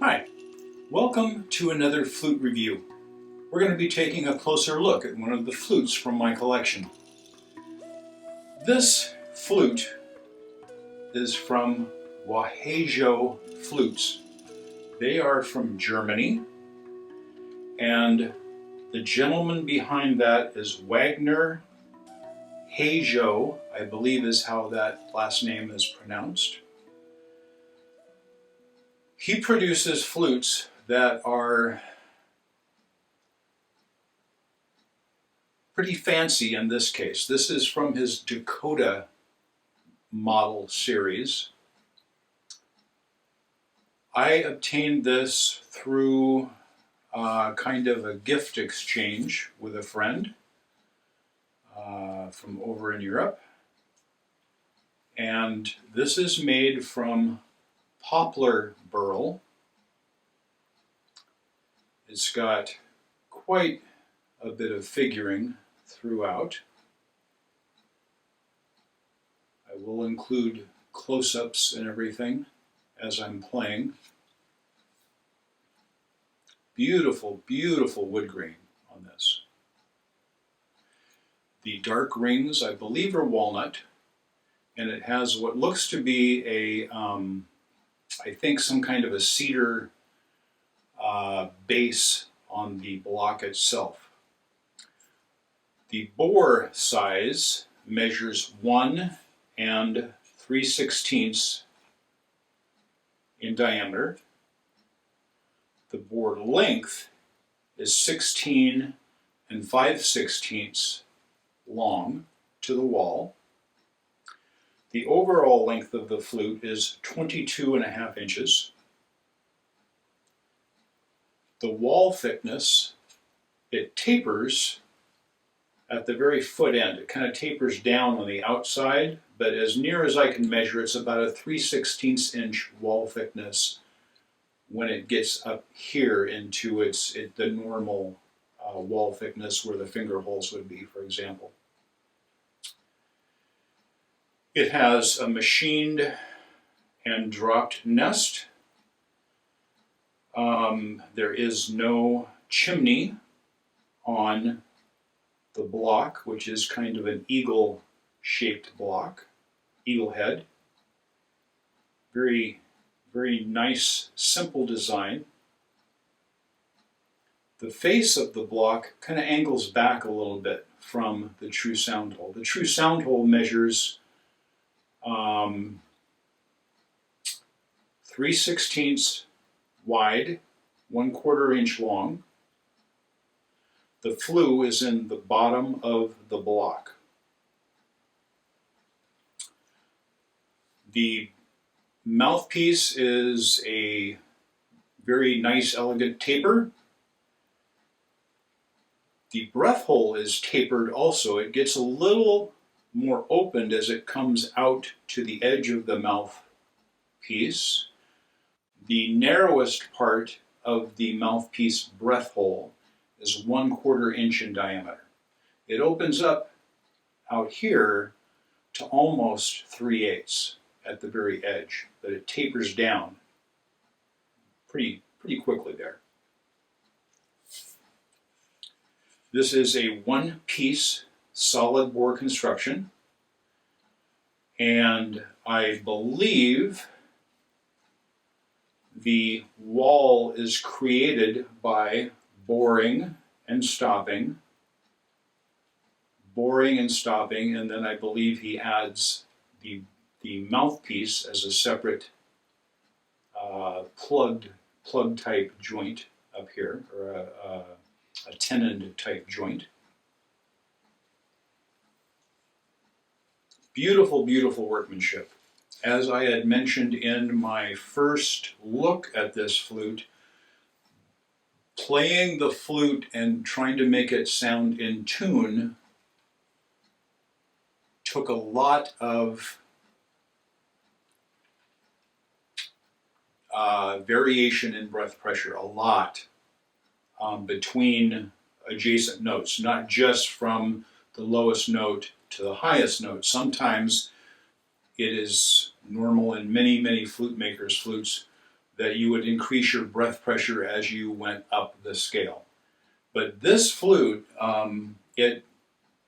Hi, welcome to another flute review. We're going to be taking a closer look at one of the flutes from my collection. This flute is from Wahajo Flutes. They are from Germany, and the gentleman behind that is Wagner. Hajo, I believe is how that last name is pronounced. He produces flutes that are pretty fancy in this case. This is from his Dakota model series. I obtained this through kind of a gift exchange with a friend from over in Europe. And this is made from poplar burl. It's got quite a bit of figuring throughout. I will include close-ups and everything as I'm playing. Beautiful, beautiful wood grain on this. The dark rings, I believe, are walnut, and it has what looks to be a, I think, some kind of a cedar base on the block itself. The bore size measures 1 3/16 in diameter. The bore length is 16 5/16 long to the wall. The overall length of the flute is 22.5 inches. The wall thickness, it tapers at the very foot end. It kind of tapers down on the outside, but as near as I can measure, it's about a 3/16 inch wall thickness when it gets up here into the normal wall thickness where the finger holes would be, for example. It has a machined and dropped nest. There is no chimney on the block, which is kind of an eagle-shaped block, eagle head. Very, very nice, simple design. The face of the block kind of angles back a little bit from the true sound hole. The true sound hole measures 3/16 wide, 1/4 inch long. The flue is in the bottom of the block. The mouthpiece is a very nice, elegant taper. The breath hole is tapered also. It gets a little more opened as it comes out to the edge of the mouthpiece. The narrowest part of the mouthpiece breath hole is 1/4 inch in diameter. It opens up out here to almost 3/8 at the very edge, but it tapers down pretty quickly there. This is a one-piece solid bore construction, and I believe the wall is created by boring and stopping, and then I believe he adds the mouthpiece as a separate plug type joint up here, or a tenon type joint. Beautiful, beautiful workmanship. As I had mentioned in my first look at this flute, playing the flute and trying to make it sound in tune took a lot of variation in breath pressure, a lot between adjacent notes, not just from the lowest note to the highest note. Sometimes it is normal in many, many flute makers' flutes that you would increase your breath pressure as you went up the scale. But this flute, there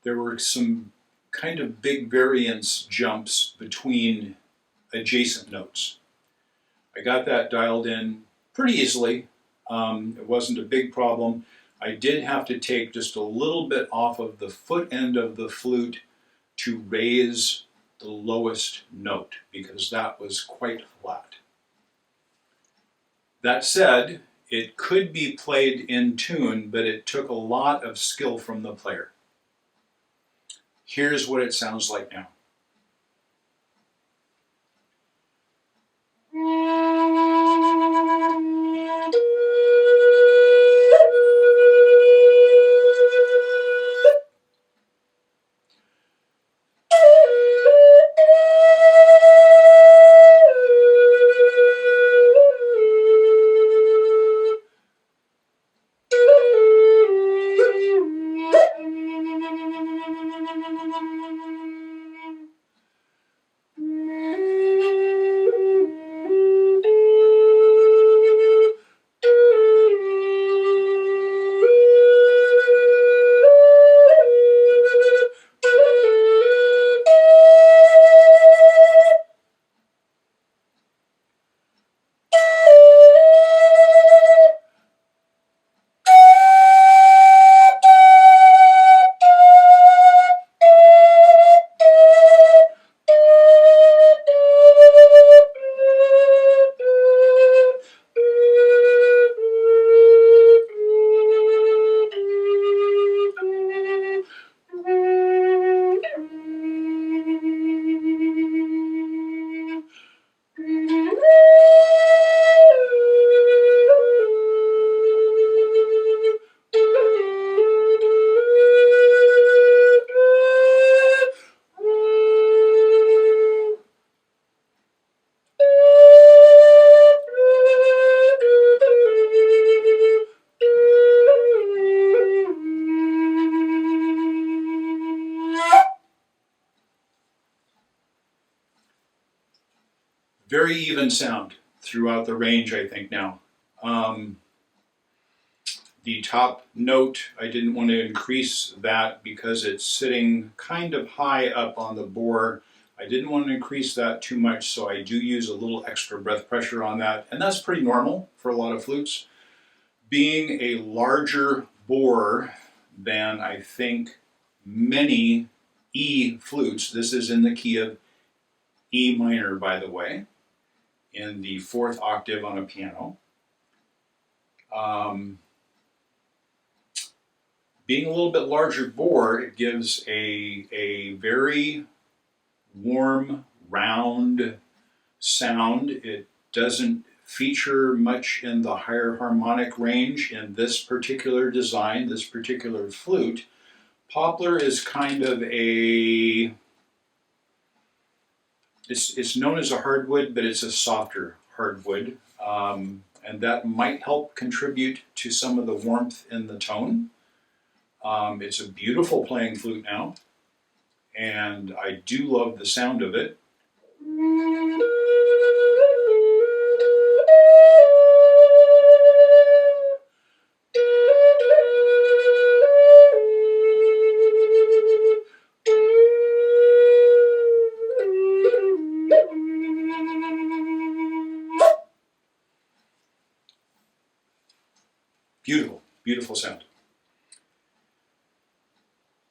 were some kind of big variance jumps between adjacent notes. I got that dialed in pretty easily. It wasn't a big problem. I did have to take just a little bit off of the foot end of the flute to raise the lowest note because that was quite flat. That said, it could be played in tune, but it took a lot of skill from the player. Here's what it sounds like now. Very even sound throughout the range, I think, now. The top note, I didn't want to increase that because it's sitting kind of high up on the bore. I didn't want to increase that too much, so I do use a little extra breath pressure on that, and that's pretty normal for a lot of flutes. Being a larger bore than I think many E flutes, this is in the key of E minor, by the way, in the 4th octave on a piano. Being a little bit larger bore, it gives a very warm, round sound. It doesn't feature much in the higher harmonic range in this particular design, this particular flute. Poplar is kind of a, it's known as a hardwood, but it's a softer hardwood. And that might help contribute to some of the warmth in the tone. It's a beautiful playing flute now, and I do love the sound of it. Beautiful, beautiful sound.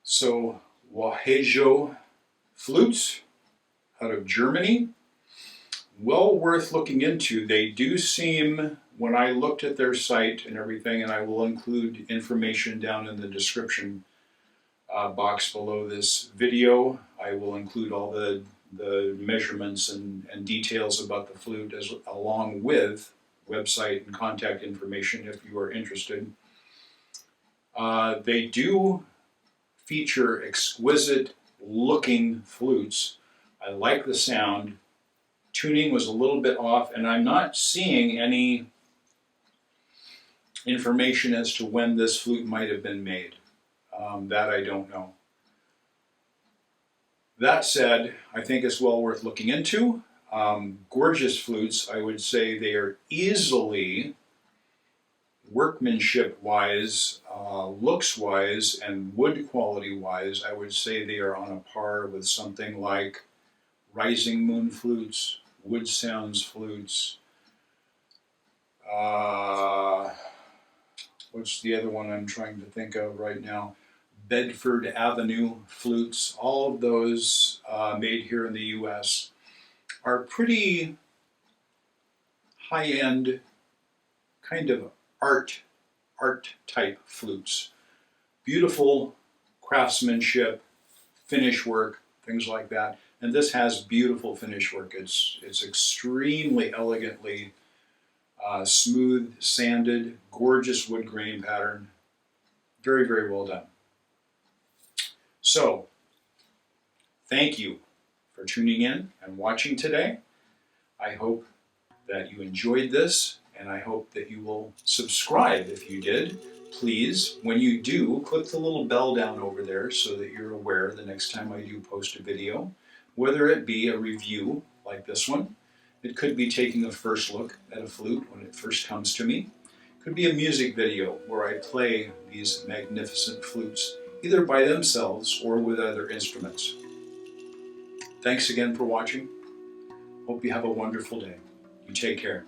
So, Wahajo Flutes out of Germany, well worth looking into. They do seem, when I looked at their site and everything, and I will include information down in the description box below this video, I will include all the measurements and details about the flute along with website and contact information if you are interested. They do feature exquisite looking flutes. I like the sound. Tuning was a little bit off, and I'm not seeing any information as to when this flute might have been made. That I don't know. That said, I think it's well worth looking into. Gorgeous flutes, I would say they are easily, workmanship-wise, looks-wise, and wood quality-wise, I would say they are on a par with something like Rising Moon flutes, Wood Sounds flutes. What's the other one I'm trying to think of right now? Bedford Avenue flutes. All of those made here in the U.S. are pretty high-end, kind of art type flutes. Beautiful craftsmanship, finish work, things like that. And this has beautiful finish work. It's extremely elegantly smooth, sanded, gorgeous wood grain pattern. Very, very well done. So, thank you for tuning in and watching today. I hope that you enjoyed this, and I hope that you will subscribe if you did. Please, when you do, click the little bell down over there so that you're aware the next time I do post a video, whether it be a review like this one. It could be taking a first look at a flute when it first comes to me. It could be a music video where I play these magnificent flutes, either by themselves or with other instruments. Thanks again for watching. Hope you have a wonderful day. You take care.